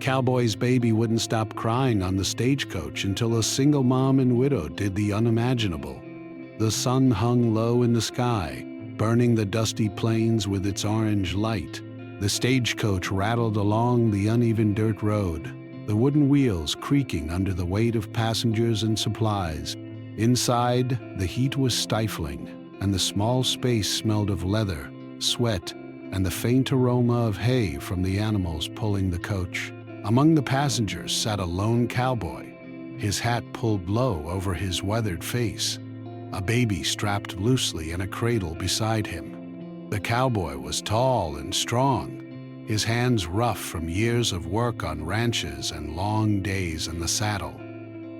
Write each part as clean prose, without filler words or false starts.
cowboy's baby wouldn't stop crying on the stagecoach until a single mom and widow did the unimaginable. The sun hung low in the sky, burning the dusty plains with its orange light. The stagecoach rattled along the uneven dirt road, the wooden wheels creaking under the weight of passengers and supplies. Inside, the heat was stifling, and the small space smelled of leather, sweat, and the faint aroma of hay from the animals pulling the coach. Among the passengers sat a lone cowboy, his hat pulled low over his weathered face, a baby strapped loosely in a cradle beside him. The cowboy was tall and strong, his hands rough from years of work on ranches and long days in the saddle.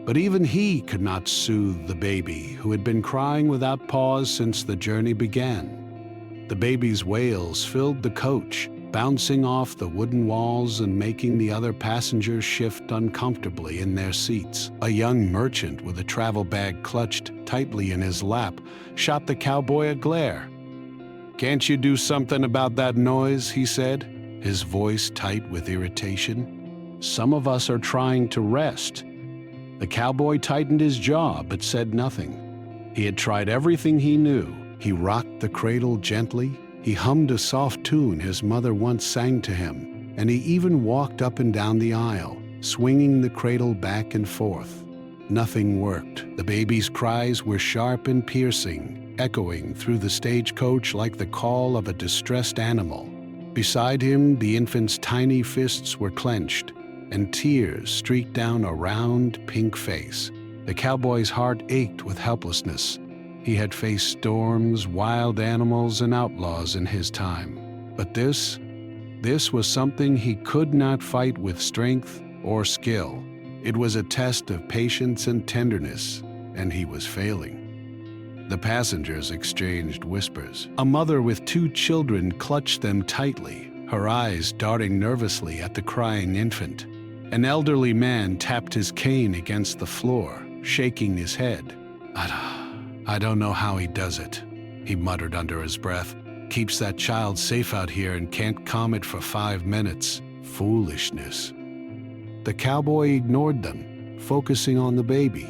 But even he could not soothe the baby, who had been crying without pause since the journey began. The baby's wails filled the coach, bouncing off the wooden walls and making the other passengers shift uncomfortably in their seats. A young merchant with a travel bag clutched tightly in his lap shot the cowboy a glare. "Can't you do something about that noise?" he said, his voice tight with irritation. "Some of us are trying to rest." The cowboy tightened his jaw but said nothing. He had tried everything he knew. He rocked the cradle gently, he hummed a soft tune his mother once sang to him, and he even walked up and down the aisle, swinging the cradle back and forth. Nothing worked. The baby's cries were sharp and piercing, echoing through the stagecoach like the call of a distressed animal. Beside him, the infant's tiny fists were clenched, and tears streaked down a round, pink face. The cowboy's heart ached with helplessness. He had faced storms, wild animals, and outlaws in his time. But this was something he could not fight with strength or skill. It was a test of patience and tenderness, and he was failing. The passengers exchanged whispers. A mother with 2 children clutched them tightly, her eyes darting nervously at the crying infant. An elderly man tapped his cane against the floor, shaking his head. I don't know how he does it," he muttered under his breath. "Keeps that child safe out here and can't calm it for 5 minutes. Foolishness." The cowboy ignored them, focusing on the baby.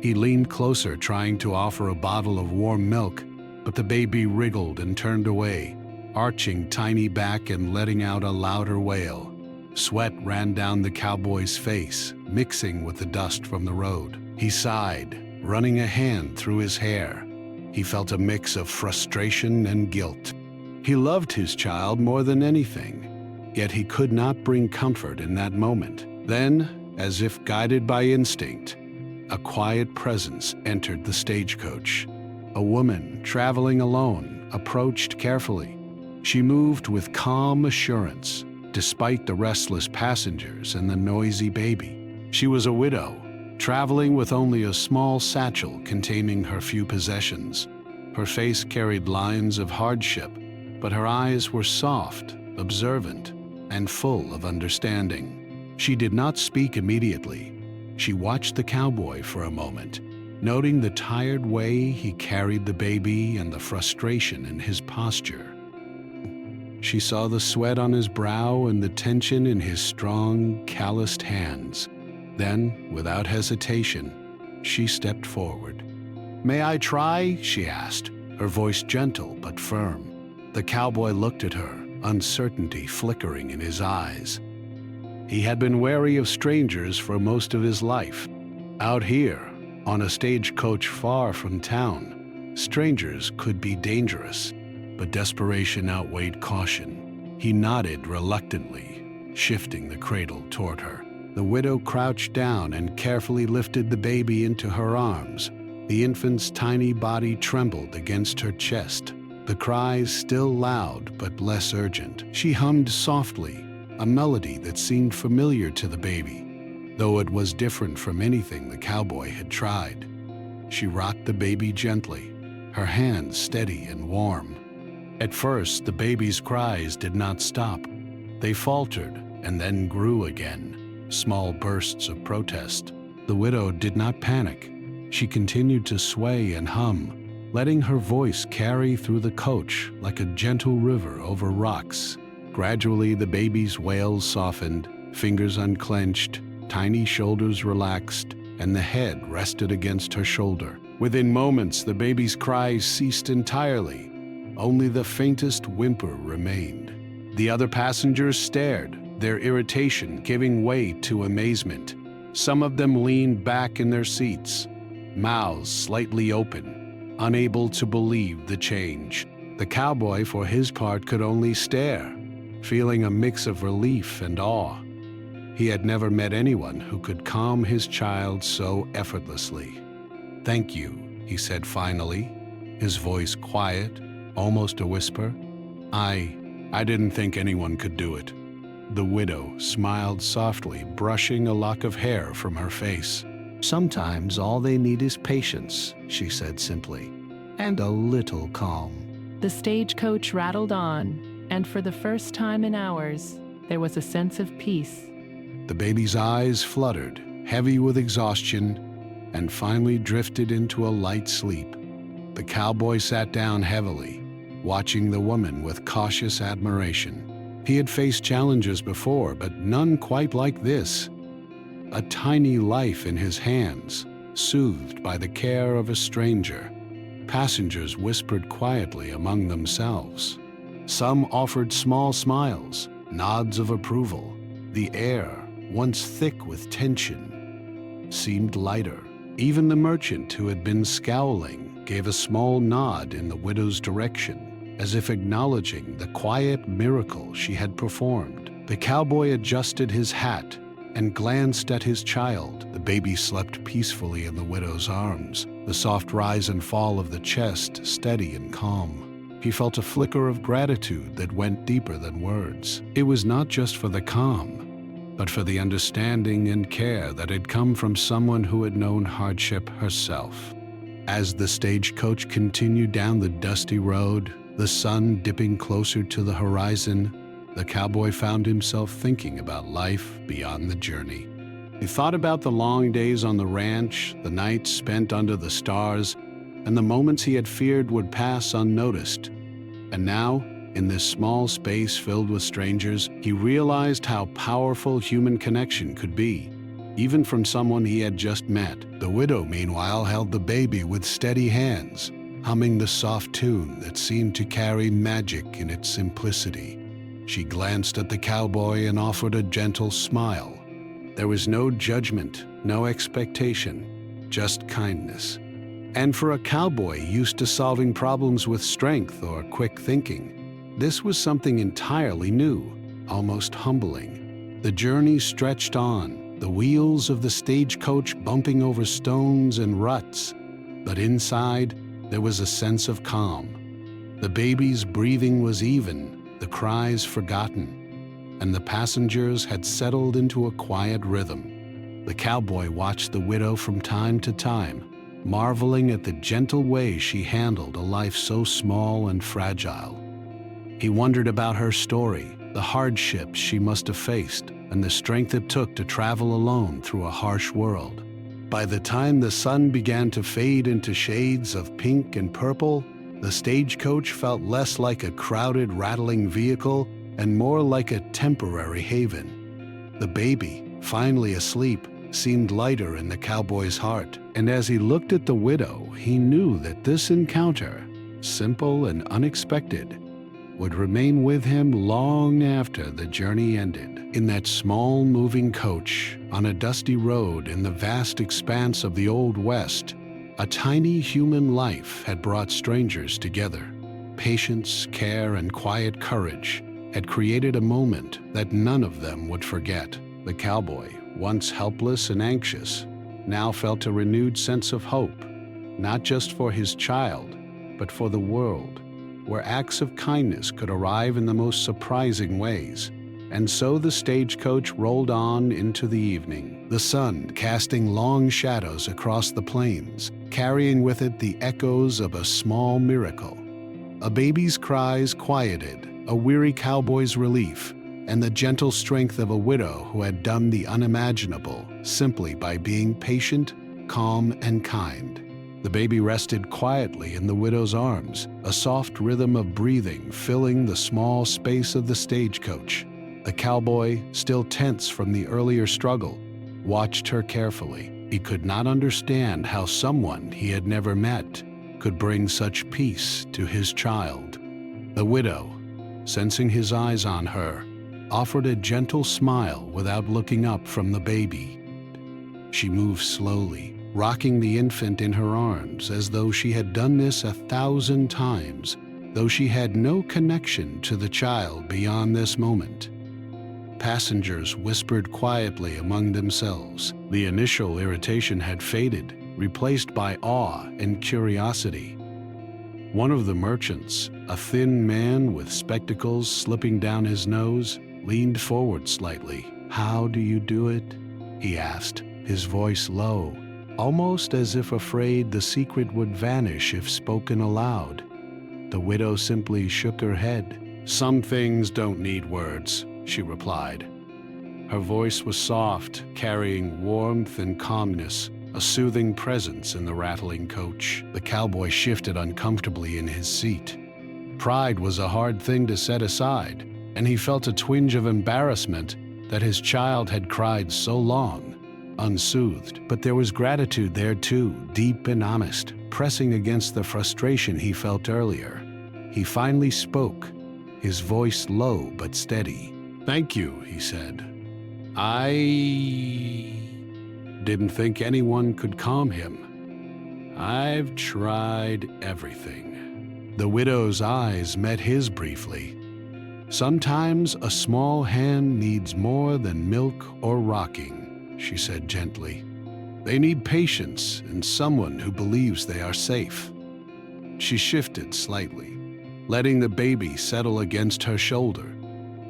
He leaned closer, trying to offer a bottle of warm milk, but the baby wriggled and turned away, arching tiny back and letting out a louder wail. Sweat ran down the cowboy's face, mixing with the dust from the road. He sighed, running a hand through his hair. He felt a mix of frustration and guilt. He loved his child more than anything, yet he could not bring comfort in that moment. Then, as if guided by instinct, a quiet presence entered the stagecoach. A woman, traveling alone, approached carefully. She moved with calm assurance, despite the restless passengers and the noisy baby. She was a widow, traveling with only a small satchel containing her few possessions. Her face carried lines of hardship, but her eyes were soft, observant, and full of understanding. She did not speak immediately. She watched the cowboy for a moment, noting the tired way he carried the baby and the frustration in his posture. She saw the sweat on his brow and the tension in his strong, calloused hands. Then, without hesitation, she stepped forward. "May I try?" she asked, her voice gentle but firm. The cowboy looked at her, uncertainty flickering in his eyes. He had been wary of strangers for most of his life. Out here, on a stagecoach far from town, strangers could be dangerous, but desperation outweighed caution. He nodded reluctantly, shifting the cradle toward her. The widow crouched down and carefully lifted the baby into her arms. The infant's tiny body trembled against her chest, the cries still loud but less urgent. She hummed softly, a melody that seemed familiar to the baby, though it was different from anything the cowboy had tried. She rocked the baby gently, her hands steady and warm. At first, the baby's cries did not stop. They faltered and then grew again, small bursts of protest. The widow did not panic. She continued to sway and hum, letting her voice carry through the coach like a gentle river over rocks. Gradually, the baby's wails softened, fingers unclenched, tiny shoulders relaxed, and the head rested against her shoulder. Within moments, the baby's cries ceased entirely. Only the faintest whimper remained. The other passengers stared, their irritation giving way to amazement. Some of them leaned back in their seats, mouths slightly open, unable to believe the change. The cowboy, for his part, could only stare, feeling a mix of relief and awe. He had never met anyone who could calm his child so effortlessly. "Thank you," he said finally, his voice quiet, almost a whisper. I didn't think anyone could do it." The widow smiled softly, brushing a lock of hair from her face. "Sometimes all they need is patience," she said simply, "and a little calm." The stagecoach rattled on, and for the first time in hours, there was a sense of peace. The baby's eyes fluttered, heavy with exhaustion, and finally drifted into a light sleep. The cowboy sat down heavily, watching the woman with cautious admiration. He had faced challenges before, but none quite like this. A tiny life in his hands, soothed by the care of a stranger. Passengers whispered quietly among themselves. Some offered small smiles, nods of approval. The air, once thick with tension, seemed lighter. Even the merchant, who had been scowling, gave a small nod in the widow's direction, as if acknowledging the quiet miracle she had performed. The cowboy adjusted his hat and glanced at his child. The baby slept peacefully in the widow's arms, the soft rise and fall of the chest steady and calm. He felt a flicker of gratitude that went deeper than words. It was not just for the calm, but for the understanding and care that had come from someone who had known hardship herself. As the stagecoach continued down the dusty road, the sun dipping closer to the horizon, the cowboy found himself thinking about life beyond the journey. He thought about the long days on the ranch, the nights spent under the stars, and the moments he had feared would pass unnoticed. And now, in this small space filled with strangers, he realized how powerful human connection could be, even from someone he had just met. The widow, meanwhile, held the baby with steady hands, humming the soft tune that seemed to carry magic in its simplicity. She glanced at the cowboy and offered a gentle smile. There was no judgment, no expectation, just kindness. And for a cowboy used to solving problems with strength or quick thinking, this was something entirely new, almost humbling. The journey stretched on, the wheels of the stagecoach bumping over stones and ruts, but inside there was a sense of calm. The baby's breathing was even, the cries forgotten, and the passengers had settled into a quiet rhythm. The cowboy watched the widow from time to time, marveling at the gentle way she handled a life so small and fragile. He wondered about her story, the hardships she must have faced, and the strength it took to travel alone through a harsh world. By the time the sun began to fade into shades of pink and purple, the stagecoach felt less like a crowded, rattling vehicle and more like a temporary haven. The baby, finally asleep, seemed lighter in the cowboy's heart, and as he looked at the widow, he knew that this encounter, simple and unexpected, would remain with him long after the journey ended. In that small moving coach, on a dusty road in the vast expanse of the Old West, a tiny human life had brought strangers together. Patience, care, and quiet courage had created a moment that none of them would forget. The cowboy, once helpless and anxious, now felt a renewed sense of hope, not just for his child, but for the world, where acts of kindness could arrive in the most surprising ways. And so the stagecoach rolled on into the evening, the sun casting long shadows across the plains, carrying with it the echoes of a small miracle. A baby's cries quieted, a weary cowboy's relief, and the gentle strength of a widow who had done the unimaginable simply by being patient, calm, and kind. The baby rested quietly in the widow's arms, a soft rhythm of breathing filling the small space of the stagecoach. The cowboy, still tense from the earlier struggle, watched her carefully. He could not understand how someone he had never met could bring such peace to his child. The widow, sensing his eyes on her, offered a gentle smile without looking up from the baby. She moved slowly, rocking the infant in her arms as though she had done this 1,000 times, though she had no connection to the child beyond this moment. Passengers whispered quietly among themselves. The initial irritation had faded, replaced by awe and curiosity. One of the merchants, a thin man with spectacles slipping down his nose, leaned forward slightly. "How do you do it?" he asked, his voice low, almost as if afraid the secret would vanish if spoken aloud. The widow simply shook her head. "Some things don't need words," she replied. Her voice was soft, carrying warmth and calmness, a soothing presence in the rattling coach. The cowboy shifted uncomfortably in his seat. Pride was a hard thing to set aside, and he felt a twinge of embarrassment that his child had cried so long, unsoothed. But there was gratitude there too, deep and honest, pressing against the frustration he felt earlier. He finally spoke, his voice low but steady. "Thank you," he said. "I didn't think anyone could calm him. I've tried everything." The widow's eyes met his briefly. "Sometimes a small hand needs more than milk or rocking," she said gently. "They need patience and someone who believes they are safe." She shifted slightly, letting the baby settle against her shoulder.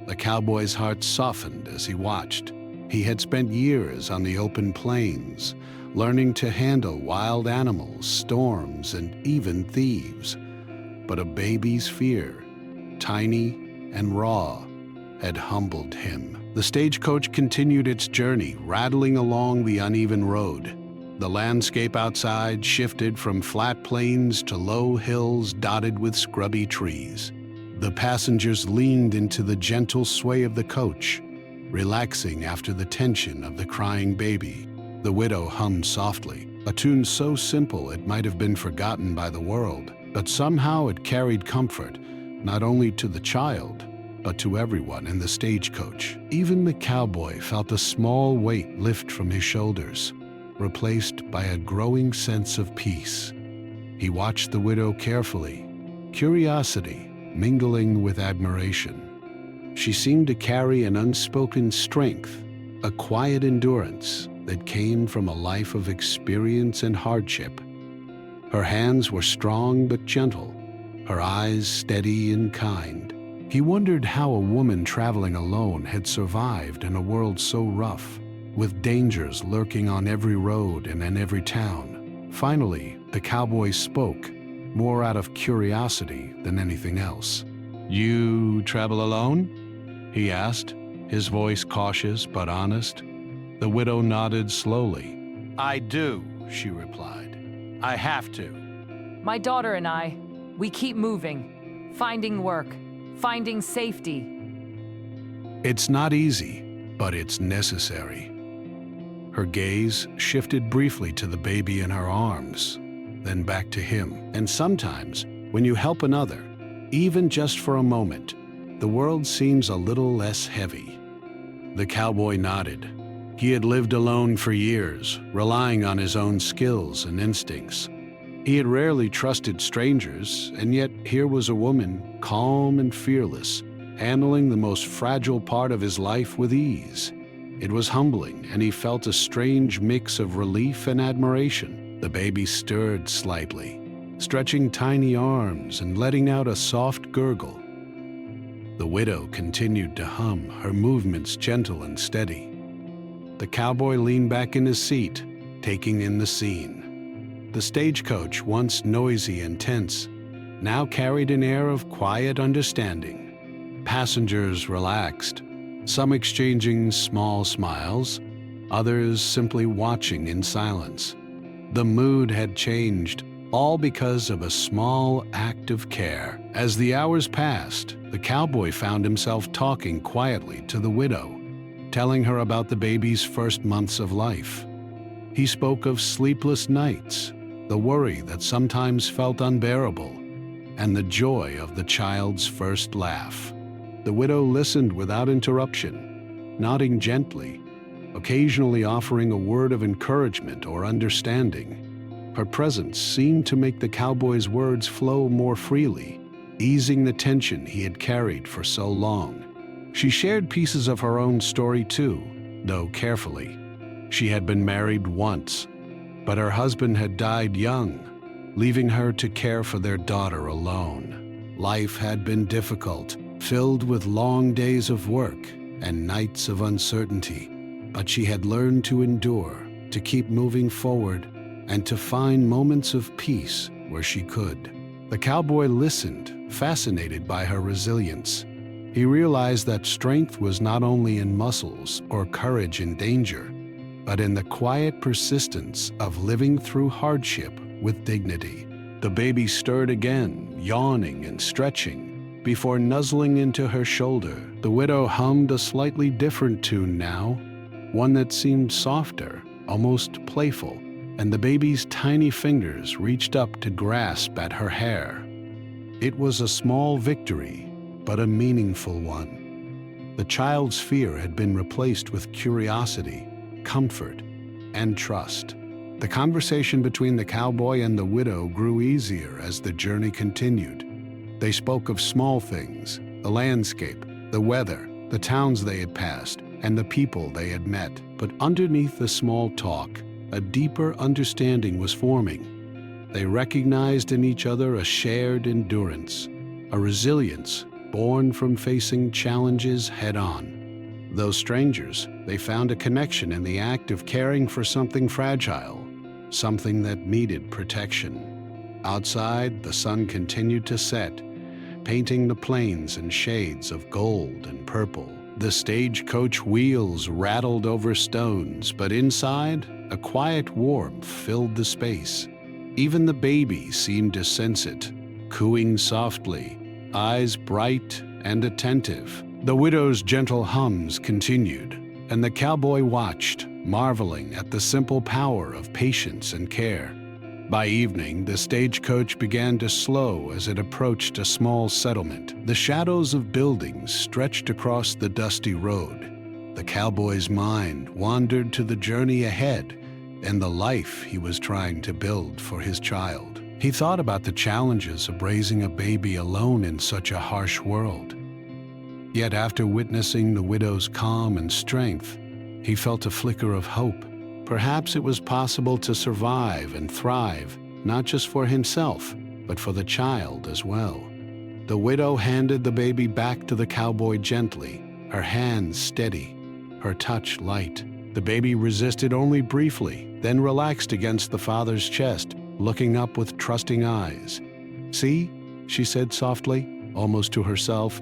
The cowboy's heart softened as he watched. He had spent years on the open plains, learning to handle wild animals, storms, and even thieves. But a baby's fear, tiny and raw, had humbled him. The stagecoach continued its journey, rattling along the uneven road. The landscape outside shifted from flat plains to low hills dotted with scrubby trees. The passengers leaned into the gentle sway of the coach, relaxing after the tension of the crying baby. The widow hummed softly, a tune so simple it might have been forgotten by the world, but somehow it carried comfort, not only to the child, but to everyone in the stagecoach. Even the cowboy felt a small weight lift from his shoulders, replaced by a growing sense of peace. He watched the widow carefully, curiosity mingling with admiration. She seemed to carry an unspoken strength, a quiet endurance that came from a life of experience and hardship. Her hands were strong but gentle, her eyes steady and kind. He wondered how a woman traveling alone had survived in a world so rough, with dangers lurking on every road and in every town. Finally, the cowboy spoke, more out of curiosity than anything else. "You travel alone?" he asked, his voice cautious but honest. The widow nodded slowly. "I do," she replied. "I have to." My daughter and I, we keep moving, finding work, finding safety. It's not easy, but it's necessary. Her gaze shifted briefly to the baby in her arms, then back to him. And sometimes, when you help another, even just for a moment, the world seems a little less heavy. The cowboy nodded. He had lived alone for years, relying on his own skills and instincts. He had rarely trusted strangers, and yet here was a woman, calm and fearless, handling the most fragile part of his life with ease. It was humbling, and he felt a strange mix of relief and admiration. The baby stirred slightly, stretching tiny arms and letting out a soft gurgle. The widow continued to hum, her movements gentle and steady. The cowboy leaned back in his seat, taking in the scene. The stagecoach, once noisy and tense, now carried an air of quiet understanding. Passengers relaxed, some exchanging small smiles, others simply watching in silence. The mood had changed, all because of a small act of care. As the hours passed, the cowboy found himself talking quietly to the widow, telling her about the baby's first months of life. He spoke of sleepless nights, the worry that sometimes felt unbearable, and the joy of the child's first laugh. The widow listened without interruption, nodding gently, occasionally offering a word of encouragement or understanding. Her presence seemed to make the cowboy's words flow more freely, easing the tension he had carried for so long. She shared pieces of her own story too, though carefully. She had been married once, but her husband had died young, leaving her to care for their daughter alone. Life had been difficult, filled with long days of work and nights of uncertainty, but she had learned to endure, to keep moving forward, and to find moments of peace where she could. The cowboy listened, fascinated by her resilience. He realized that strength was not only in muscles or courage in danger, but in the quiet persistence of living through hardship with dignity. The baby stirred again, yawning and stretching, before nuzzling into her shoulder. The widow hummed a slightly different tune now, one that seemed softer, almost playful, and the baby's tiny fingers reached up to grasp at her hair. It was a small victory, but a meaningful one. The child's fear had been replaced with curiosity, comfort, and trust. The conversation between the cowboy and the widow grew easier as the journey continued. They spoke of small things, the landscape, the weather, the towns they had passed, and the people they had met. But underneath the small talk, a deeper understanding was forming. They recognized in each other a shared endurance, a resilience born from facing challenges head-on. Though strangers, they found a connection in the act of caring for something fragile, something that needed protection. Outside, the sun continued to set, painting the plains in shades of gold and purple. The stagecoach wheels rattled over stones, but inside, a quiet warmth filled the space. Even the baby seemed to sense it, cooing softly, eyes bright and attentive. The widow's gentle hums continued, and the cowboy watched, marveling at the simple power of patience and care. By evening, the stagecoach began to slow as it approached a small settlement. The shadows of buildings stretched across the dusty road. The cowboy's mind wandered to the journey ahead and the life he was trying to build for his child. He thought about the challenges of raising a baby alone in such a harsh world. Yet after witnessing the widow's calm and strength, he felt a flicker of hope. Perhaps it was possible to survive and thrive, not just for himself, but for the child as well. The widow handed the baby back to the cowboy gently, her hands steady, her touch light. The baby resisted only briefly, then relaxed against the father's chest, looking up with trusting eyes. "See," she said softly, almost to herself,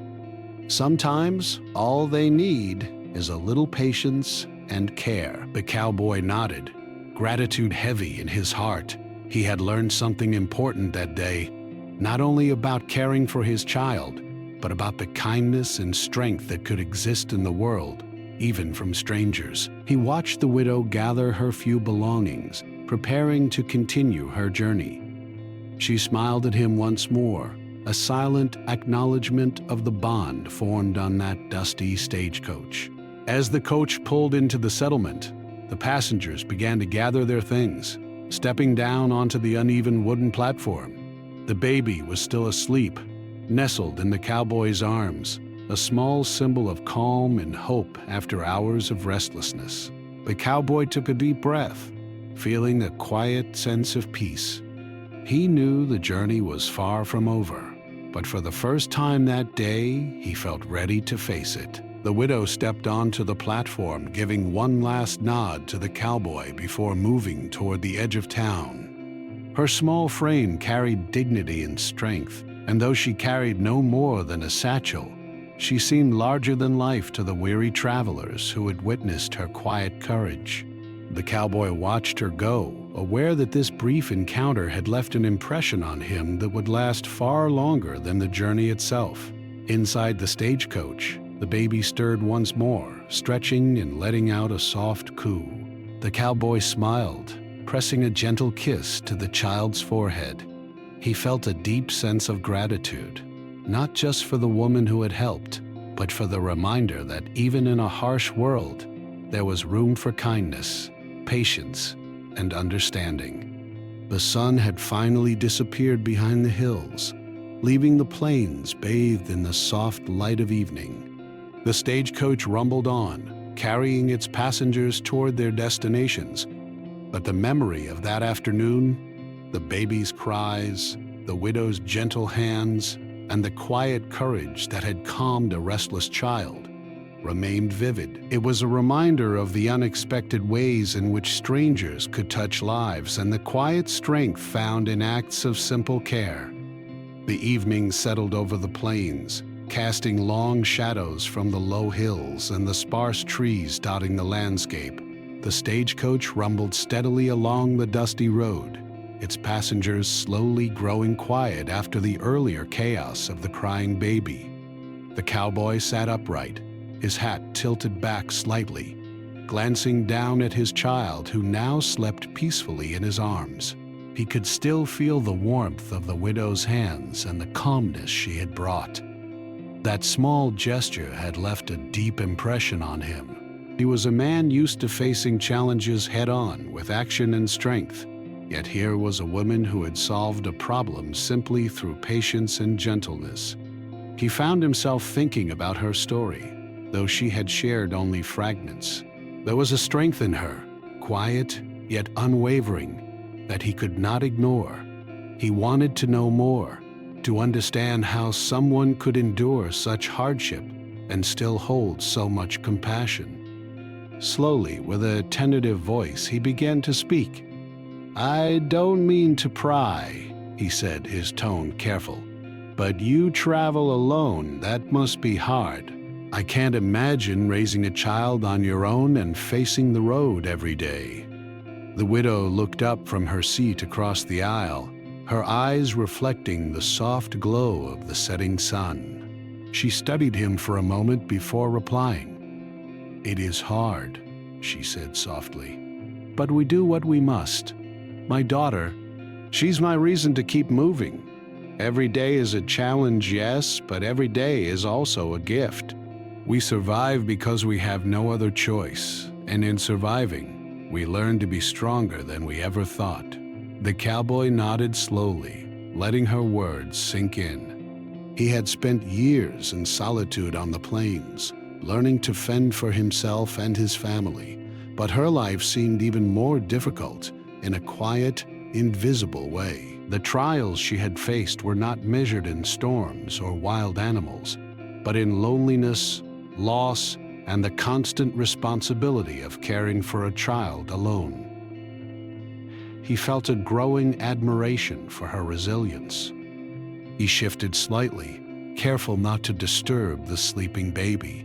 "sometimes all they need is a little patience and care." The cowboy nodded, gratitude heavy in his heart. He had learned something important that day, not only about caring for his child, but about the kindness and strength that could exist in the world, even from strangers. He watched the widow gather her few belongings, preparing to continue her journey. She smiled at him once more, a silent acknowledgement of the bond formed on that dusty stagecoach. As the coach pulled into the settlement, the passengers began to gather their things, stepping down onto the uneven wooden platform. The baby was still asleep, nestled in the cowboy's arms, a small symbol of calm and hope after hours of restlessness. The cowboy took a deep breath, feeling a quiet sense of peace. He knew the journey was far from over, but for the first time that day, he felt ready to face it. The widow stepped onto the platform, giving one last nod to the cowboy before moving toward the edge of town. Her small frame carried dignity and strength, and though she carried no more than a satchel, she seemed larger than life to the weary travelers who had witnessed her quiet courage. The cowboy watched her go, aware that this brief encounter had left an impression on him that would last far longer than the journey itself. Inside the stagecoach, the baby stirred once more, stretching and letting out a soft coo. The cowboy smiled, pressing a gentle kiss to the child's forehead. He felt a deep sense of gratitude, not just for the woman who had helped, but for the reminder that even in a harsh world, there was room for kindness, patience, and understanding. The sun had finally disappeared behind the hills, leaving the plains bathed in the soft light of evening. The stagecoach rumbled on, carrying its passengers toward their destinations. But the memory of that afternoon, the baby's cries, the widow's gentle hands, and the quiet courage that had calmed a restless child, remained vivid. It was a reminder of the unexpected ways in which strangers could touch lives and the quiet strength found in acts of simple care. The evening settled over the plains, casting long shadows from the low hills and the sparse trees dotting the landscape. The stagecoach rumbled steadily along the dusty road, its passengers slowly growing quiet after the earlier chaos of the crying baby. The cowboy sat upright, his hat tilted back slightly, glancing down at his child who now slept peacefully in his arms. He could still feel the warmth of the widow's hands and the calmness she had brought. That small gesture had left a deep impression on him. He was a man used to facing challenges head-on with action and strength, yet here was a woman who had solved a problem simply through patience and gentleness. He found himself thinking about her story, though she had shared only fragments. There was a strength in her, quiet yet unwavering, that he could not ignore. He wanted to know more, to understand how someone could endure such hardship and still hold so much compassion. Slowly, with a tentative voice, he began to speak. "I don't mean to pry," he said, his tone careful, "but you travel alone. That must be hard. I can't imagine raising a child on your own and facing the road every day." The widow looked up from her seat across the aisle, her eyes reflecting the soft glow of the setting sun. She studied him for a moment before replying. "It is hard," she said softly, "but we do what we must. My daughter, she's my reason to keep moving. Every day is a challenge, yes, but every day is also a gift. We survive because we have no other choice, and in surviving, we learn to be stronger than we ever thought." The cowboy nodded slowly, letting her words sink in. He had spent years in solitude on the plains, learning to fend for himself and his family, but her life seemed even more difficult in a quiet, invisible way. The trials she had faced were not measured in storms or wild animals, but in loneliness, loss, and the constant responsibility of caring for a child alone. He felt a growing admiration for her resilience. He shifted slightly, careful not to disturb the sleeping baby.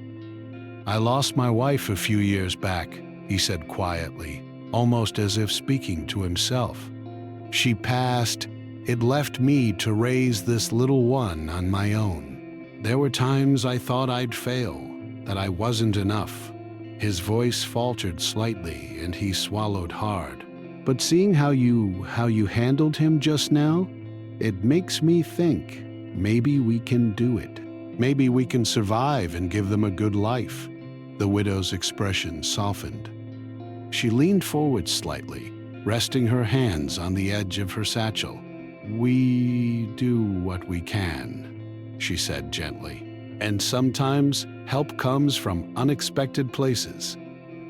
"I lost my wife a few years back," he said quietly, almost as if speaking to himself. "She passed. It left me to raise this little one on my own. There were times I thought I'd fail, that I wasn't enough." His voice faltered slightly and he swallowed hard. "But seeing how you handled him just now, it makes me think maybe we can do it. Maybe we can survive and give them a good life." The widow's expression softened. She leaned forward slightly, resting her hands on the edge of her satchel. "We do what we can," she said gently. "And sometimes help comes from unexpected places.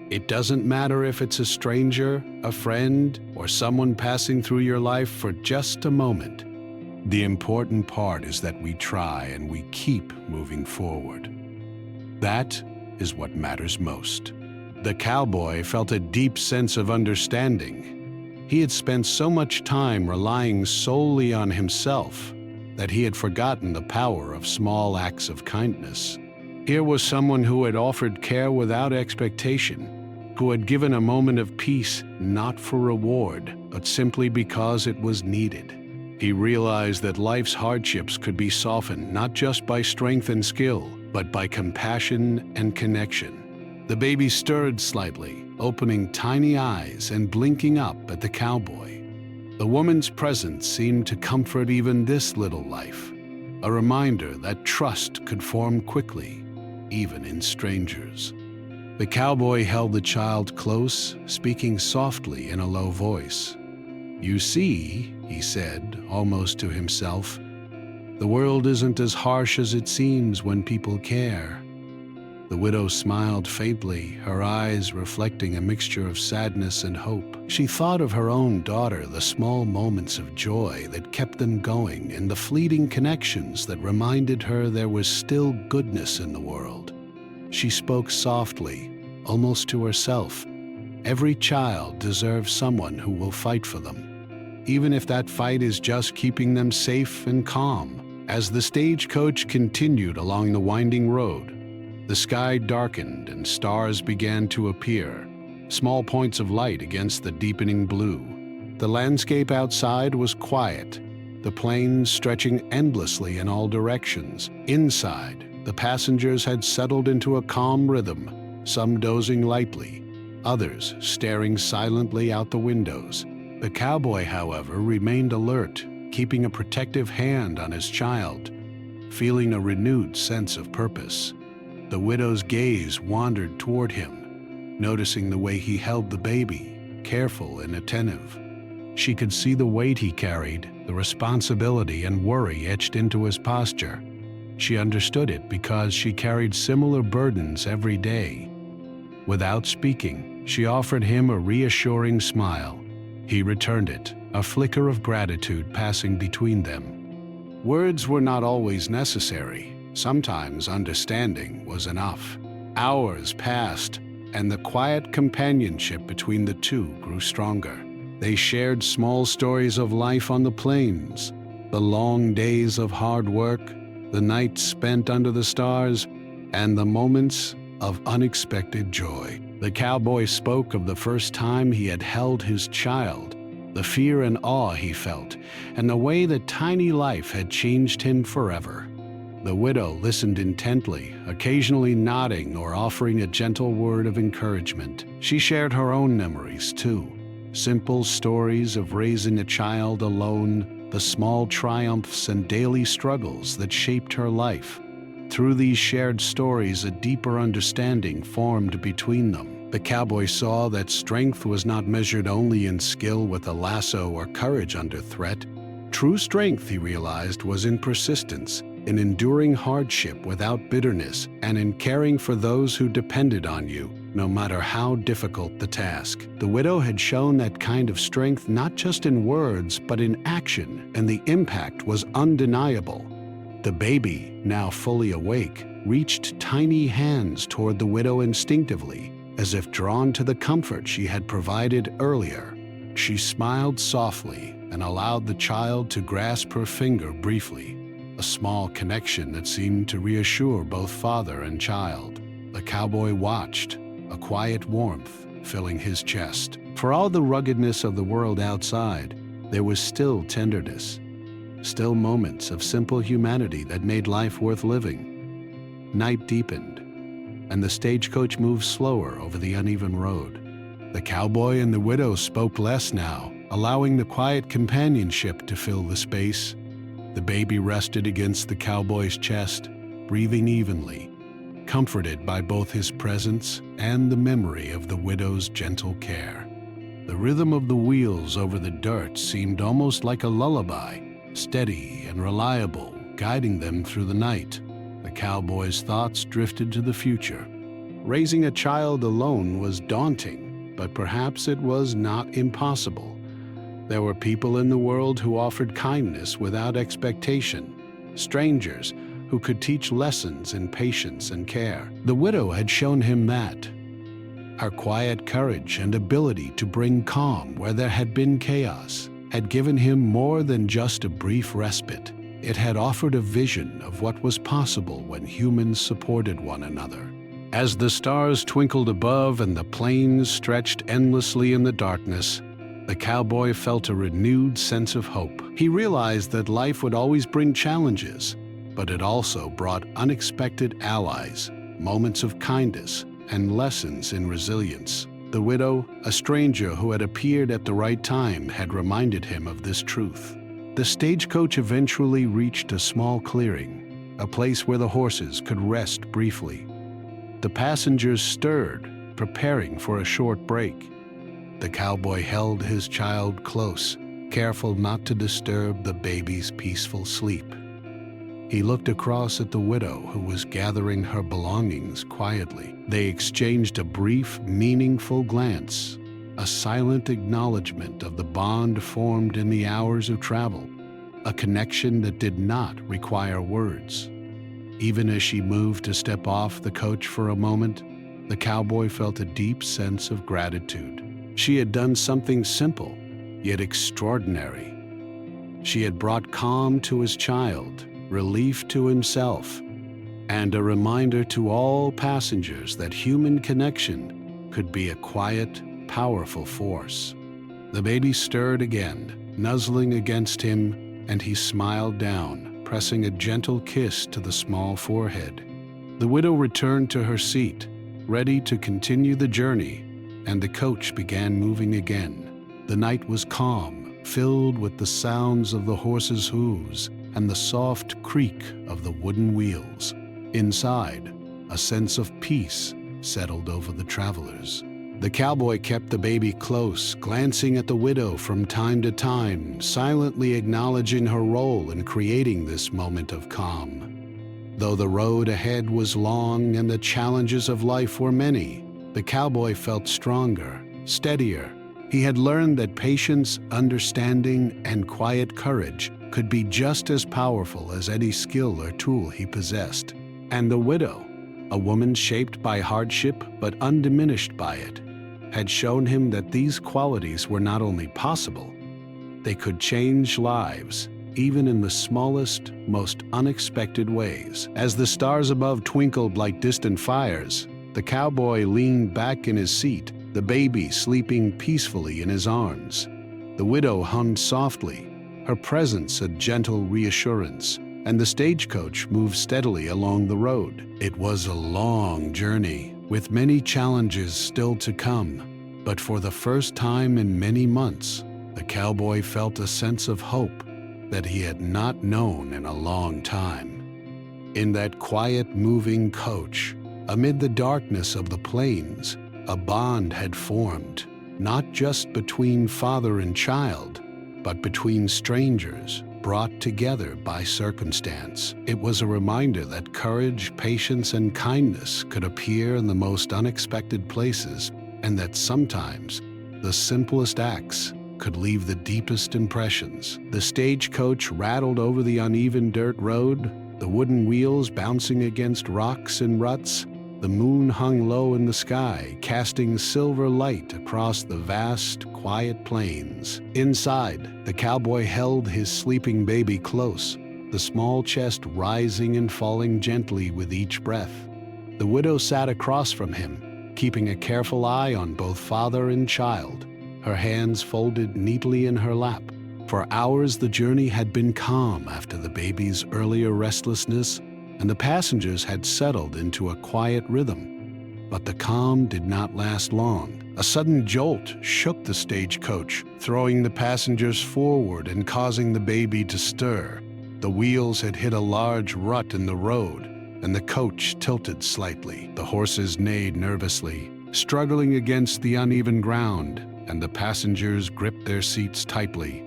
It doesn't matter if it's a stranger, a friend, or someone passing through your life for just a moment. The important part is that we try and we keep moving forward. That is what matters most." The cowboy felt a deep sense of understanding. He had spent so much time relying solely on himself that he had forgotten the power of small acts of kindness. Here was someone who had offered care without expectation, who had given a moment of peace not for reward, but simply because it was needed. He realized that life's hardships could be softened not just by strength and skill, but by compassion and connection. The baby stirred slightly, opening tiny eyes and blinking up at the cowboy. The woman's presence seemed to comfort even this little life, a reminder that trust could form quickly, even in strangers. The cowboy held the child close, speaking softly in a low voice. "You see," he said, almost to himself, "the world isn't as harsh as it seems when people care." The widow smiled faintly, her eyes reflecting a mixture of sadness and hope. She thought of her own daughter, the small moments of joy that kept them going, and the fleeting connections that reminded her there was still goodness in the world. She spoke softly, almost to herself. Every child deserves someone who will fight for them, even if that fight is just keeping them safe and calm. As the stagecoach continued along the winding road, the sky darkened and stars began to appear, small points of light against the deepening blue. The landscape outside was quiet, the plains stretching endlessly in all directions. Inside, the passengers had settled into a calm rhythm, some dozing lightly, others staring silently out the windows. The cowboy, however, remained alert, keeping a protective hand on his child, feeling a renewed sense of purpose. The widow's gaze wandered toward him, noticing the way he held the baby, careful and attentive. She could see the weight he carried, the responsibility and worry etched into his posture. She understood it because she carried similar burdens every day. Without speaking, she offered him a reassuring smile. He returned it, a flicker of gratitude passing between them. Words were not always necessary. Sometimes understanding was enough. Hours passed, and the quiet companionship between the two grew stronger. They shared small stories of life on the plains, the long days of hard work, the nights spent under the stars, and the moments of unexpected joy. The cowboy spoke of the first time he had held his child, the fear and awe he felt, and the way that tiny life had changed him forever. The widow listened intently, occasionally nodding or offering a gentle word of encouragement. She shared her own memories, too. Simple stories of raising a child alone, the small triumphs and daily struggles that shaped her life. Through these shared stories, a deeper understanding formed between them. The cowboy saw that strength was not measured only in skill with a lasso or courage under threat. True strength, he realized, was in persistence, in enduring hardship without bitterness, and in caring for those who depended on you, no matter how difficult the task. The widow had shown that kind of strength not just in words, but in action, and the impact was undeniable. The baby, now fully awake, reached tiny hands toward the widow instinctively, as if drawn to the comfort she had provided earlier. She smiled softly and allowed the child to grasp her finger briefly, a small connection that seemed to reassure both father and child. The cowboy watched, a quiet warmth filling his chest. For all the ruggedness of the world outside, there was still tenderness, still moments of simple humanity that made life worth living. Night deepened, and the stagecoach moved slower over the uneven road. The cowboy and the widow spoke less now, allowing the quiet companionship to fill the space. The baby rested against the cowboy's chest, breathing evenly, comforted by both his presence and the memory of the widow's gentle care. The rhythm of the wheels over the dirt seemed almost like a lullaby, steady and reliable, guiding them through the night. The cowboy's thoughts drifted to the future. Raising a child alone was daunting, but perhaps it was not impossible. There were people in the world who offered kindness without expectation, strangers who could teach lessons in patience and care. The widow had shown him that. Her quiet courage and ability to bring calm where there had been chaos had given him more than just a brief respite. It had offered a vision of what was possible when humans supported one another. As the stars twinkled above and the plains stretched endlessly in the darkness, the cowboy felt a renewed sense of hope. He realized that life would always bring challenges, but it also brought unexpected allies, moments of kindness, and lessons in resilience. The widow, a stranger who had appeared at the right time, had reminded him of this truth. The stagecoach eventually reached a small clearing, a place where the horses could rest briefly. The passengers stirred, preparing for a short break. The cowboy held his child close, careful not to disturb the baby's peaceful sleep. He looked across at the widow who was gathering her belongings quietly. They exchanged a brief, meaningful glance, a silent acknowledgement of the bond formed in the hours of travel, a connection that did not require words. Even as she moved to step off the coach for a moment, the cowboy felt a deep sense of gratitude. She had done something simple, yet extraordinary. She had brought calm to his child, relief to himself, and a reminder to all passengers that human connection could be a quiet, powerful force. The baby stirred again, nuzzling against him, and he smiled down, pressing a gentle kiss to the small forehead. The widow returned to her seat, ready to continue the journey, and the coach began moving again. The night was calm, filled with the sounds of the horses' hooves and the soft creak of the wooden wheels. Inside, a sense of peace settled over the travelers. The cowboy kept the baby close, glancing at the widow from time to time, silently acknowledging her role in creating this moment of calm. Though the road ahead was long and the challenges of life were many, the cowboy felt stronger, steadier. He had learned that patience, understanding, and quiet courage could be just as powerful as any skill or tool he possessed. And the widow, a woman shaped by hardship but undiminished by it, had shown him that these qualities were not only possible, they could change lives, even in the smallest, most unexpected ways. As the stars above twinkled like distant fires, the cowboy leaned back in his seat, the baby sleeping peacefully in his arms. The widow hummed softly, her presence a gentle reassurance, and the stagecoach moved steadily along the road. It was a long journey, with many challenges still to come, but for the first time in many months, the cowboy felt a sense of hope that he had not known in a long time. In that quiet, moving coach, amid the darkness of the plains, a bond had formed, not just between father and child, but between strangers brought together by circumstance. It was a reminder that courage, patience, and kindness could appear in the most unexpected places, and that sometimes the simplest acts could leave the deepest impressions. The stagecoach rattled over the uneven dirt road, the wooden wheels bouncing against rocks and ruts. The moon hung low in the sky, casting silver light across the vast, quiet plains. Inside, the cowboy held his sleeping baby close, the small chest rising and falling gently with each breath. The widow sat across from him, keeping a careful eye on both father and child, her hands folded neatly in her lap. For hours, the journey had been calm after the baby's earlier restlessness, and the passengers had settled into a quiet rhythm. But the calm did not last long. A sudden jolt shook the stagecoach, throwing the passengers forward and causing the baby to stir. The wheels had hit a large rut in the road, and the coach tilted slightly. The horses neighed nervously, struggling against the uneven ground, and the passengers gripped their seats tightly.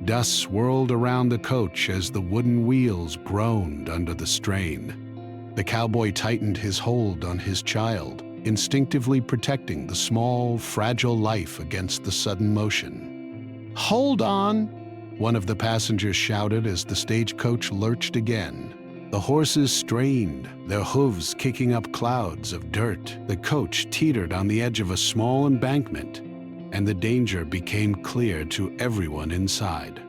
Dust swirled around the coach as the wooden wheels groaned under the strain. The cowboy tightened his hold on his child, instinctively protecting the small, fragile life against the sudden motion. "Hold on!" one of the passengers shouted as the stagecoach lurched again. The horses strained, their hooves kicking up clouds of dirt. The coach teetered on the edge of a small embankment, and the danger became clear to everyone inside.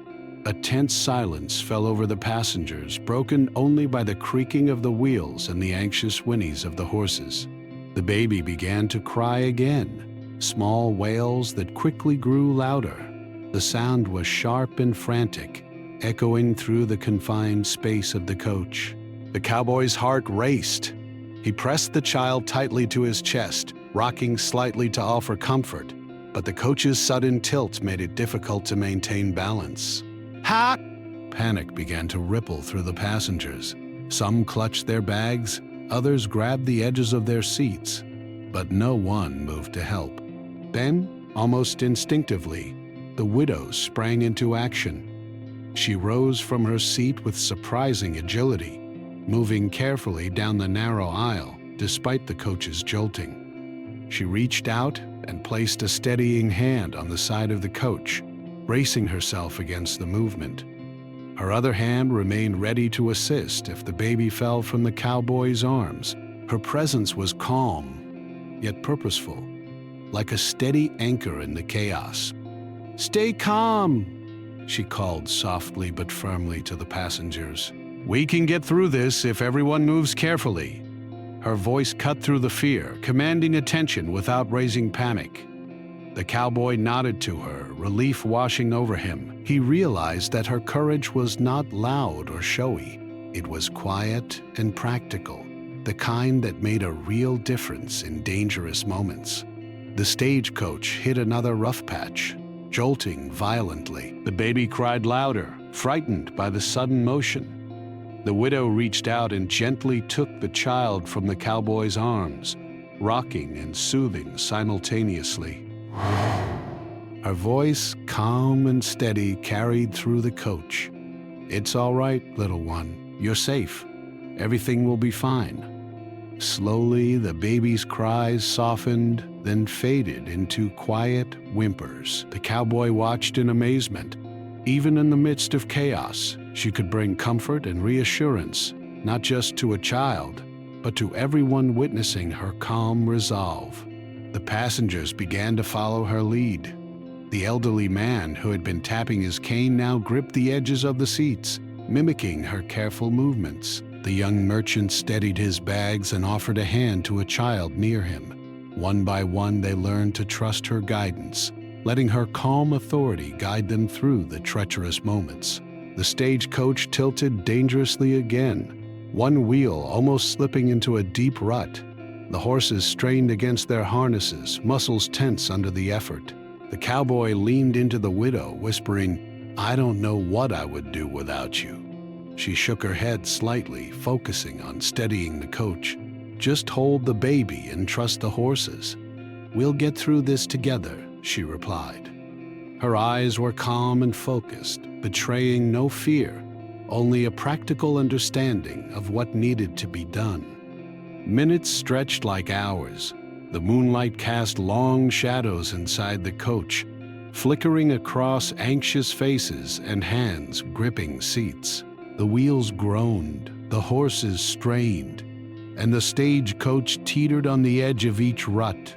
A tense silence fell over the passengers, broken only by the creaking of the wheels and the anxious whinnies of the horses. The baby began to cry again, small wails that quickly grew louder. The sound was sharp and frantic, echoing through the confined space of the coach. The cowboy's heart raced. He pressed the child tightly to his chest, rocking slightly to offer comfort, but the coach's sudden tilt made it difficult to maintain balance. Ha! Panic began to ripple through the passengers. Some clutched their bags, others grabbed the edges of their seats, but no one moved to help. Then, almost instinctively, the widow sprang into action. She rose from her seat with surprising agility, moving carefully down the narrow aisle despite the coach's jolting. She reached out and placed a steadying hand on the side of the coach, bracing herself against the movement. Her other hand remained ready to assist if the baby fell from the cowboy's arms. Her presence was calm, yet purposeful, like a steady anchor in the chaos. "Stay calm," she called softly but firmly to the passengers. "We can get through this if everyone moves carefully." Her voice cut through the fear, commanding attention without raising panic. The cowboy nodded to her, relief washing over him. He realized that her courage was not loud or showy. It was quiet and practical, the kind that made a real difference in dangerous moments. The stagecoach hit another rough patch, jolting violently. The baby cried louder, frightened by the sudden motion. The widow reached out and gently took the child from the cowboy's arms, rocking and soothing simultaneously. Her voice, calm and steady, carried through the coach. "It's all right, little one. You're safe. Everything will be fine." Slowly, the baby's cries softened, then faded into quiet whimpers. The cowboy watched in amazement. Even in the midst of chaos, she could bring comfort and reassurance, not just to a child, but to everyone witnessing her calm resolve. The passengers began to follow her lead. The elderly man who had been tapping his cane now gripped the edges of the seats, mimicking her careful movements. The young merchant steadied his bags and offered a hand to a child near him. One by one, they learned to trust her guidance, letting her calm authority guide them through the treacherous moments. The stagecoach tilted dangerously again, one wheel almost slipping into a deep rut. The horses strained against their harnesses, muscles tense under the effort. The cowboy leaned into the widow, whispering, "I don't know what I would do without you." She shook her head slightly, focusing on steadying the coach. "Just hold the baby and trust the horses. We'll get through this together," she replied. Her eyes were calm and focused, betraying no fear, only a practical understanding of what needed to be done. Minutes stretched like hours. The moonlight cast long shadows inside the coach, flickering across anxious faces and hands gripping seats. The wheels groaned, the horses strained, and the stagecoach teetered on the edge of each rut.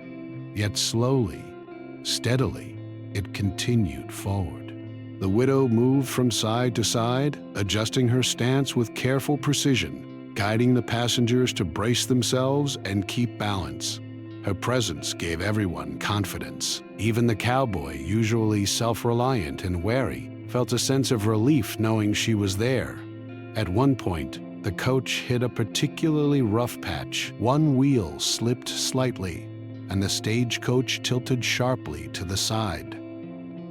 Yet slowly, steadily, it continued forward. The widow moved from side to side, adjusting her stance with careful precision, guiding the passengers to brace themselves and keep balance. Her presence gave everyone confidence. Even the cowboy, usually self-reliant and wary, felt a sense of relief knowing she was there. At one point, the coach hit a particularly rough patch. One wheel slipped slightly, and the stagecoach tilted sharply to the side.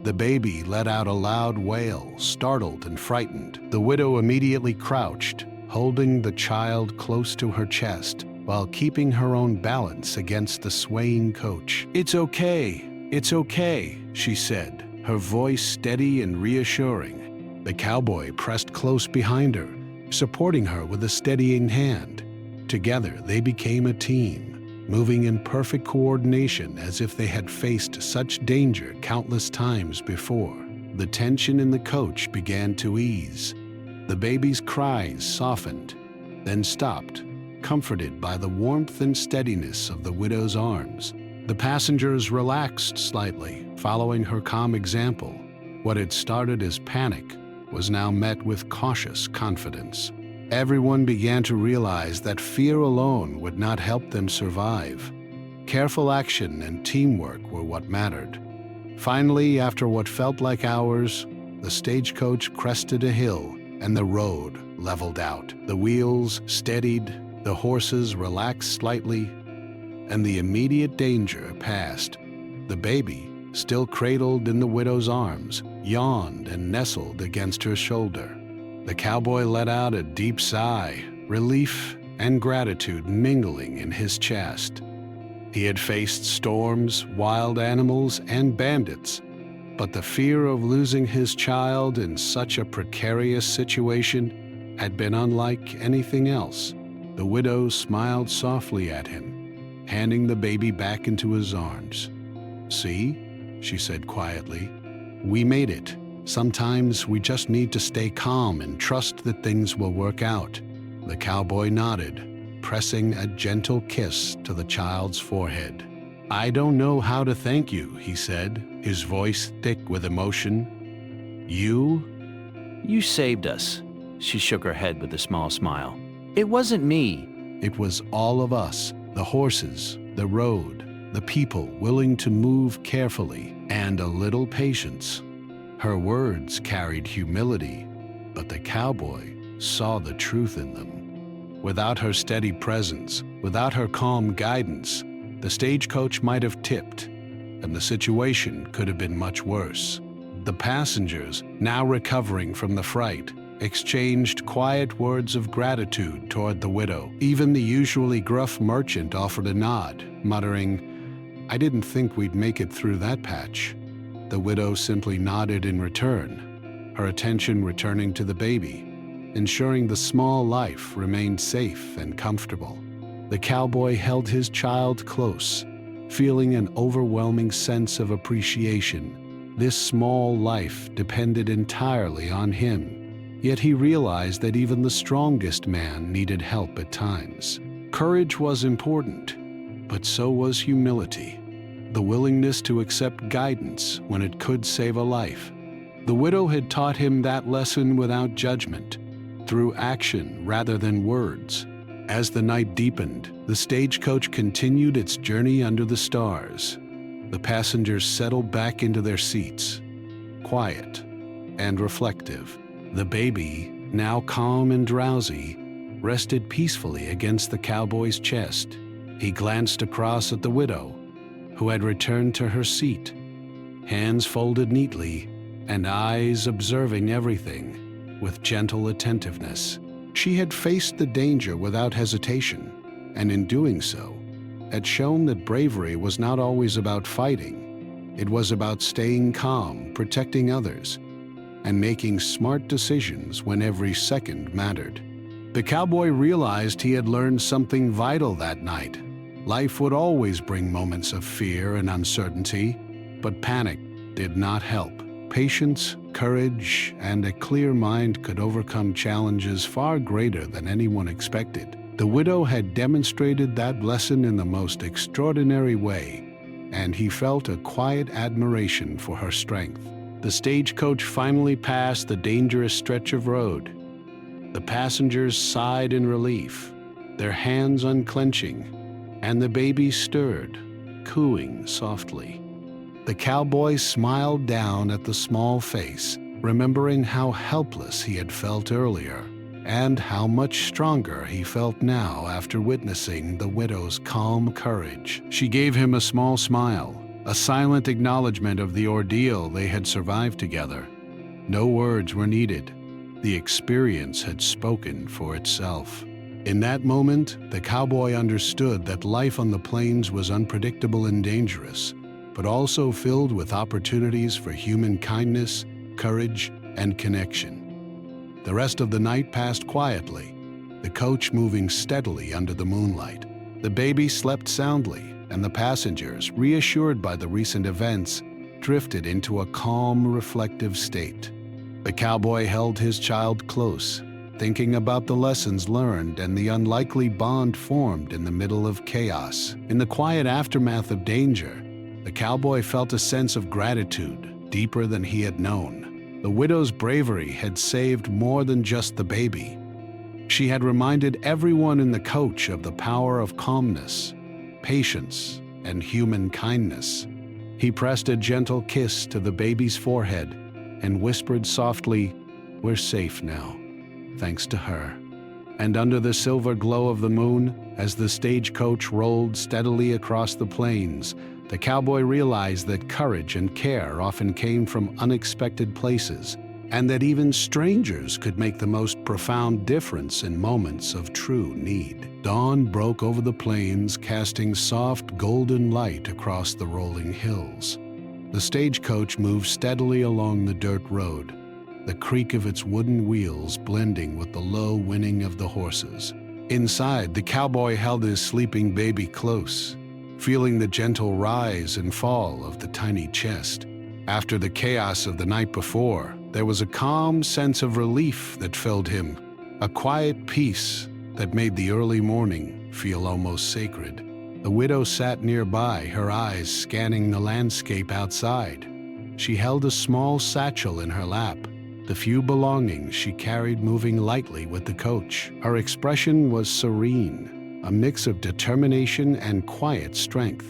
The baby let out a loud wail, startled and frightened. The widow immediately crouched, holding the child close to her chest, while keeping her own balance against the swaying coach. "It's okay," she said, her voice steady and reassuring. The cowboy pressed close behind her, supporting her with a steadying hand. Together, they became a team, moving in perfect coordination as if they had faced such danger countless times before. The tension in the coach began to ease. The baby's cries softened, then stopped, comforted by the warmth and steadiness of the widow's arms. The passengers relaxed slightly, following her calm example. What had started as panic was now met with cautious confidence. Everyone began to realize that fear alone would not help them survive. Careful action and teamwork were what mattered. Finally, after what felt like hours, the stagecoach crested a hill and the road leveled out. The wheels steadied, the horses relaxed slightly, and the immediate danger passed. The baby, still cradled in the widow's arms, yawned and nestled against her shoulder. The cowboy let out a deep sigh, relief and gratitude mingling in his chest. He had faced storms, wild animals, and bandits, but the fear of losing his child in such a precarious situation had been unlike anything else. The widow smiled softly at him, handing the baby back into his arms. "See," she said quietly, "we made it. Sometimes we just need to stay calm and trust that things will work out." The cowboy nodded, pressing a gentle kiss to the child's forehead. "I don't know how to thank you," he said, his voice thick with emotion. "You?" "You saved us." She shook her head with a small smile. "It wasn't me." It was all of us, the horses, the road, the people willing to move carefully, and a little patience. Her words carried humility, but the cowboy saw the truth in them. Without her steady presence, without her calm guidance, the stagecoach might have tipped, and the situation could have been much worse. The passengers, now recovering from the fright, exchanged quiet words of gratitude toward the widow. Even the usually gruff merchant offered a nod, muttering, "I didn't think we'd make it through that patch." The widow simply nodded in return, her attention returning to the baby, ensuring the small life remained safe and comfortable. The cowboy held his child close, feeling an overwhelming sense of appreciation. This small life depended entirely on him, yet he realized that even the strongest man needed help at times. Courage was important, but so was humility, the willingness to accept guidance when it could save a life. The widow had taught him that lesson without judgment, through action rather than words. As the night deepened, the stagecoach continued its journey under the stars. The passengers settled back into their seats, quiet and reflective. The baby, now calm and drowsy, rested peacefully against the cowboy's chest. He glanced across at the widow, who had returned to her seat, hands folded neatly and eyes observing everything with gentle attentiveness. She had faced the danger without hesitation, and in doing so, had shown that bravery was not always about fighting. It was about staying calm, protecting others, and making smart decisions when every second mattered. The cowboy realized he had learned something vital that night. Life would always bring moments of fear and uncertainty, but panic did not help. Patience, courage, and a clear mind could overcome challenges far greater than anyone expected. The widow had demonstrated that lesson in the most extraordinary way, and he felt a quiet admiration for her strength. The stagecoach finally passed the dangerous stretch of road. The passengers sighed in relief, their hands unclenching, and the baby stirred, cooing softly. The cowboy smiled down at the small face, remembering how helpless he had felt earlier, and how much stronger he felt now after witnessing the widow's calm courage. She gave him a small smile, a silent acknowledgement of the ordeal they had survived together. No words were needed. The experience had spoken for itself. In that moment, the cowboy understood that life on the plains was unpredictable and dangerous, but also filled with opportunities for human kindness, courage, and connection. The rest of the night passed quietly, the coach moving steadily under the moonlight. The baby slept soundly, and the passengers, reassured by the recent events, drifted into a calm, reflective state. The cowboy held his child close, thinking about the lessons learned and the unlikely bond formed in the middle of chaos. In the quiet aftermath of danger, the cowboy felt a sense of gratitude deeper than he had known. The widow's bravery had saved more than just the baby. She had reminded everyone in the coach of the power of calmness, patience, and human kindness. He pressed a gentle kiss to the baby's forehead and whispered softly, "We're safe now, thanks to her." And under the silver glow of the moon, as the stagecoach rolled steadily across the plains, the cowboy realized that courage and care often came from unexpected places, and that even strangers could make the most profound difference in moments of true need. Dawn broke over the plains, casting soft golden light across the rolling hills. The stagecoach moved steadily along the dirt road, the creak of its wooden wheels blending with the low whinnying of the horses. Inside, the cowboy held his sleeping baby close, feeling the gentle rise and fall of the tiny chest. After the chaos of the night before, there was a calm sense of relief that filled him, a quiet peace that made the early morning feel almost sacred. The widow sat nearby, her eyes scanning the landscape outside. She held a small satchel in her lap, the few belongings she carried moving lightly with the coach. Her expression was serene, a mix of determination and quiet strength.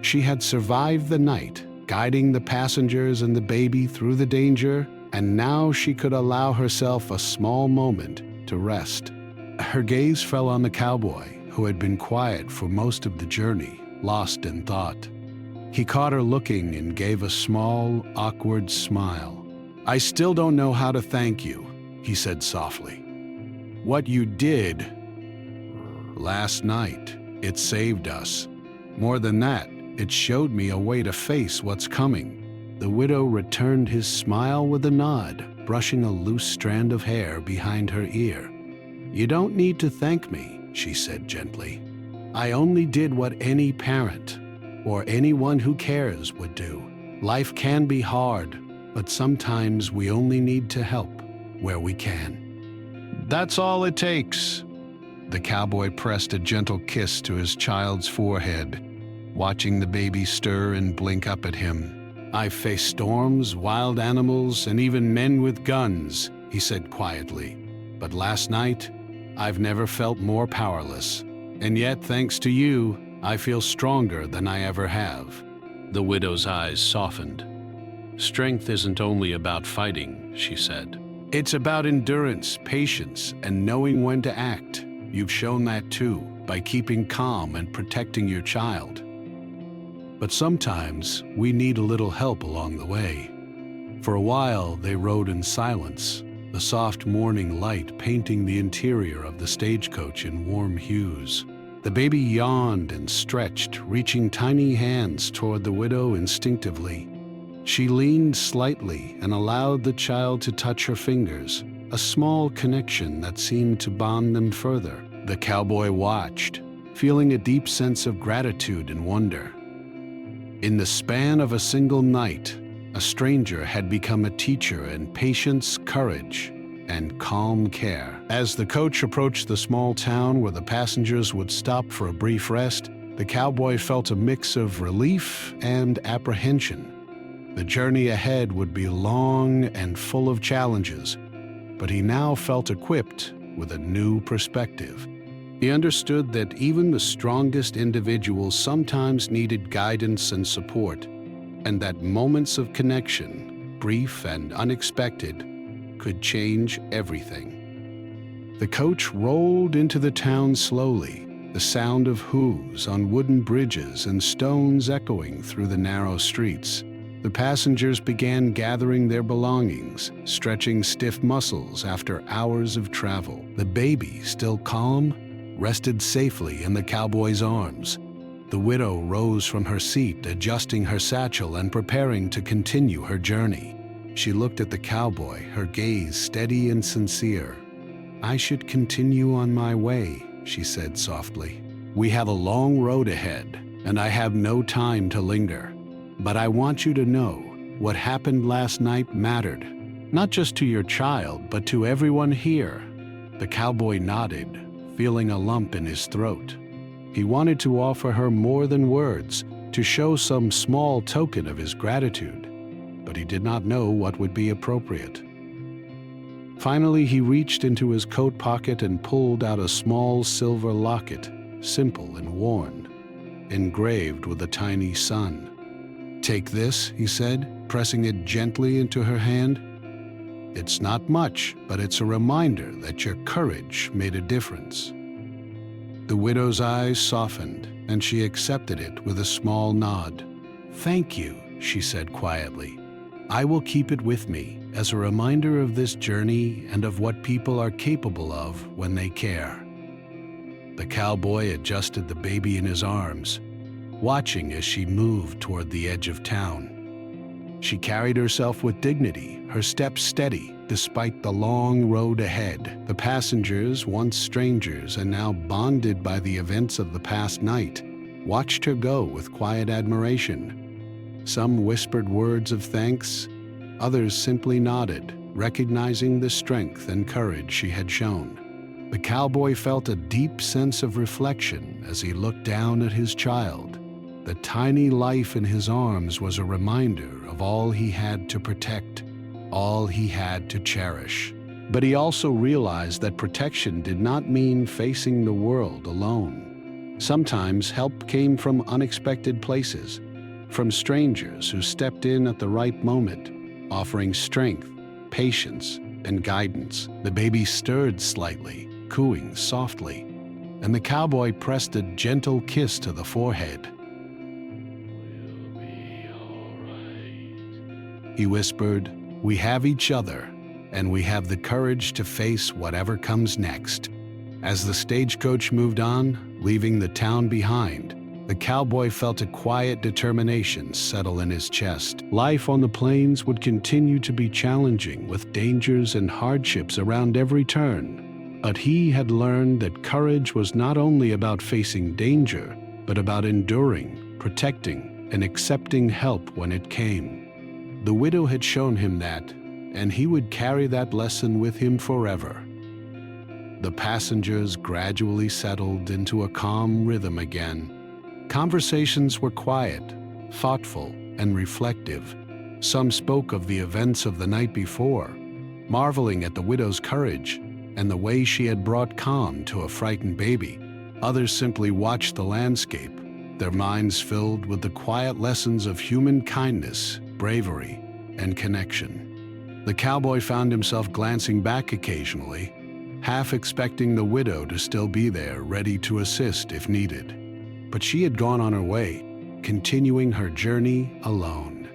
She had survived the night, guiding the passengers and the baby through the danger, and now she could allow herself a small moment to rest. Her gaze fell on the cowboy, who had been quiet for most of the journey, lost in thought. He caught her looking and gave a small, awkward smile. "I still don't know how to thank you," he said softly. "What you did last night, it saved us. More than that, it showed me a way to face what's coming." The widow returned his smile with a nod, brushing a loose strand of hair behind her ear. "You don't need to thank me," she said gently. "I only did what any parent or anyone who cares would do. Life can be hard, but sometimes we only need to help where we can. That's all it takes." The cowboy pressed a gentle kiss to his child's forehead, watching the baby stir and blink up at him. "I've faced storms, wild animals, and even men with guns," he said quietly. "But last night, I've never felt more powerless. And yet, thanks to you, I feel stronger than I ever have." The widow's eyes softened. "Strength isn't only about fighting," she said. "It's about endurance, patience, and knowing when to act. You've shown that too, by keeping calm and protecting your child. But sometimes we need a little help along the way." For a while, they rode in silence, the soft morning light painting the interior of the stagecoach in warm hues. The baby yawned and stretched, reaching tiny hands toward the widow instinctively. She leaned slightly and allowed the child to touch her fingers, a small connection that seemed to bond them further. The cowboy watched, feeling a deep sense of gratitude and wonder. In the span of a single night, a stranger had become a teacher in patience, courage, and calm care. As the coach approached the small town where the passengers would stop for a brief rest, the cowboy felt a mix of relief and apprehension. The journey ahead would be long and full of challenges, but he now felt equipped with a new perspective. He understood that even the strongest individuals sometimes needed guidance and support, and that moments of connection, brief and unexpected, could change everything. The coach rolled into the town slowly, the sound of hooves on wooden bridges and stones echoing through the narrow streets. The passengers began gathering their belongings, stretching stiff muscles after hours of travel. The baby, still calm, rested safely in the cowboy's arms. The widow rose from her seat, adjusting her satchel and preparing to continue her journey. She looked at the cowboy, her gaze steady and sincere. "I should continue on my way," she said softly. "We have a long road ahead, and I have no time to linger. But I want you to know what happened last night mattered, not just to your child, but to everyone here." The cowboy nodded, feeling a lump in his throat. He wanted to offer her more than words, to show some small token of his gratitude, but he did not know what would be appropriate. Finally, he reached into his coat pocket and pulled out a small silver locket, simple and worn, engraved with a tiny sun. "Take this," he said, pressing it gently into her hand. "It's not much, but it's a reminder that your courage made a difference." The widow's eyes softened, and she accepted it with a small nod. "Thank you," she said quietly. "I will keep it with me as a reminder of this journey and of what people are capable of when they care." The cowboy adjusted the baby in his arms, watching as she moved toward the edge of town. She carried herself with dignity, her steps steady despite the long road ahead. The passengers, once strangers and now bonded by the events of the past night, watched her go with quiet admiration. Some whispered words of thanks, others simply nodded, recognizing the strength and courage she had shown. The cowboy felt a deep sense of reflection as he looked down at his child. The tiny life in his arms was a reminder of all he had to protect, all he had to cherish. But he also realized that protection did not mean facing the world alone. Sometimes help came from unexpected places, from strangers who stepped in at the right moment, offering strength, patience, and guidance. The baby stirred slightly, cooing softly, and the cowboy pressed a gentle kiss to the forehead. "We'll be all right." He whispered, "We have each other, and we have the courage to face whatever comes next." As the stagecoach moved on, leaving the town behind, the cowboy felt a quiet determination settle in his chest. Life on the plains would continue to be challenging, with dangers and hardships around every turn. But he had learned that courage was not only about facing danger, but about enduring, protecting, and accepting help when it came. The widow had shown him that, and he would carry that lesson with him forever. The passengers gradually settled into a calm rhythm again. Conversations were quiet, thoughtful, and reflective. Some spoke of the events of the night before, marveling at the widow's courage and the way she had brought calm to a frightened baby. Others simply watched the landscape, their minds filled with the quiet lessons of human kindness, bravery, and connection. The cowboy found himself glancing back occasionally, half expecting the widow to still be there, ready to assist if needed. But she had gone on her way, continuing her journey alone.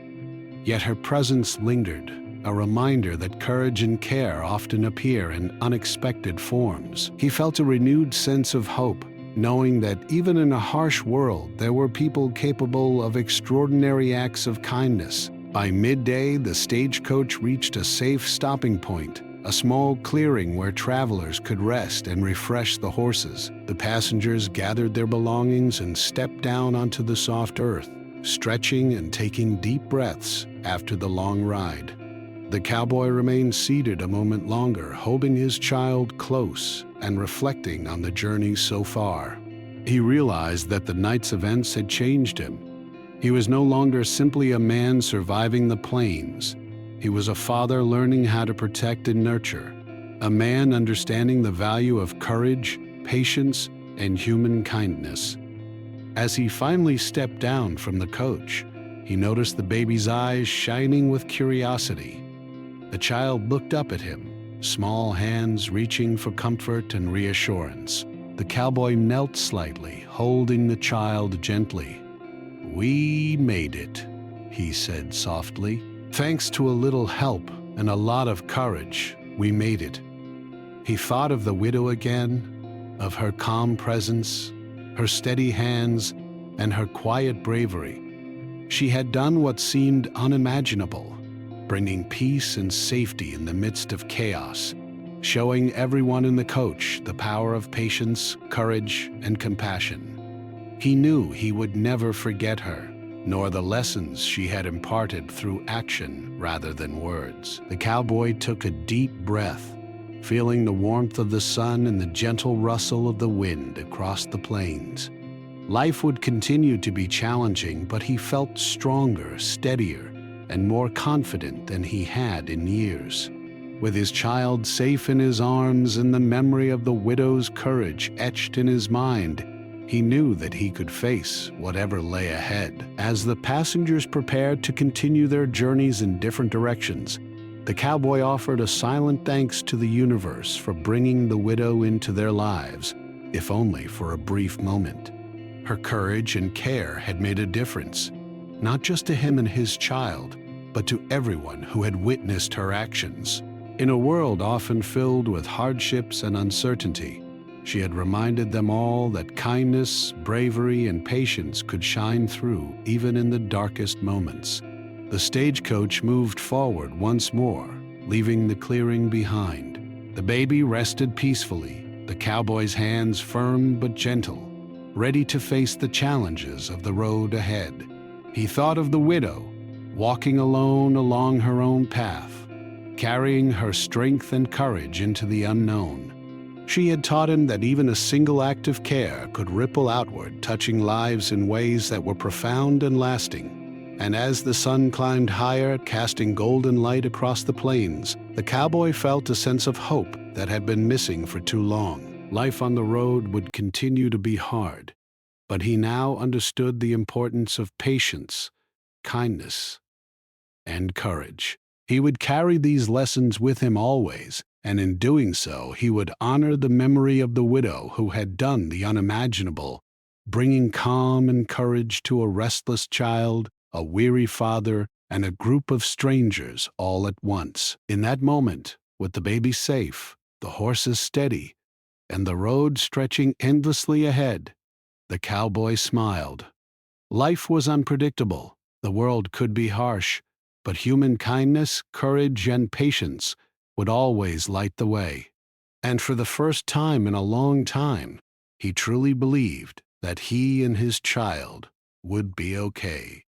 Yet her presence lingered, a reminder that courage and care often appear in unexpected forms. He felt a renewed sense of hope, knowing that even in a harsh world, there were people capable of extraordinary acts of kindness. By midday, the stagecoach reached a safe stopping point, a small clearing where travelers could rest and refresh the horses. The passengers gathered their belongings and stepped down onto the soft earth, stretching and taking deep breaths after the long ride. The cowboy remained seated a moment longer, holding his child close and reflecting on the journey so far. He realized that the night's events had changed him. He was no longer simply a man surviving the plains. He was a father learning how to protect and nurture, a man understanding the value of courage, patience, and human kindness. As he finally stepped down from the coach, he noticed the baby's eyes shining with curiosity. The child looked up at him, small hands reaching for comfort and reassurance. The cowboy knelt slightly, holding the child gently. "We made it," he said softly. "Thanks to a little help and a lot of courage, we made it." He thought of the widow again, of her calm presence, her steady hands, and her quiet bravery. She had done what seemed unimaginable, bringing peace and safety in the midst of chaos, showing everyone in the coach the power of patience, courage, and compassion. He knew he would never forget her, nor the lessons she had imparted through action rather than words. The cowboy took a deep breath, feeling the warmth of the sun and the gentle rustle of the wind across the plains. Life would continue to be challenging, but he felt stronger, steadier, and more confident than he had in years. With his child safe in his arms and the memory of the widow's courage etched in his mind, he knew that he could face whatever lay ahead. As the passengers prepared to continue their journeys in different directions, the cowboy offered a silent thanks to the universe for bringing the widow into their lives, if only for a brief moment. Her courage and care had made a difference, not just to him and his child, but to everyone who had witnessed her actions. In a world often filled with hardships and uncertainty, she had reminded them all that kindness, bravery, and patience could shine through even in the darkest moments. The stagecoach moved forward once more, leaving the clearing behind. The baby rested peacefully, the cowboy's hands firm but gentle, ready to face the challenges of the road ahead. He thought of the widow, walking alone along her own path, carrying her strength and courage into the unknown. She had taught him that even a single act of care could ripple outward, touching lives in ways that were profound and lasting. And as the sun climbed higher, casting golden light across the plains, the cowboy felt a sense of hope that had been missing for too long. Life on the road would continue to be hard, but he now understood the importance of patience, kindness, and courage. He would carry these lessons with him always, and in doing so, he would honor the memory of the widow who had done the unimaginable, bringing calm and courage to a restless child, a weary father, and a group of strangers all at once. In that moment, with the baby safe, the horses steady, and the road stretching endlessly ahead, the cowboy smiled. Life was unpredictable, the world could be harsh, but human kindness, courage, and patience would always light the way. And for the first time in a long time, he truly believed that he and his child would be okay.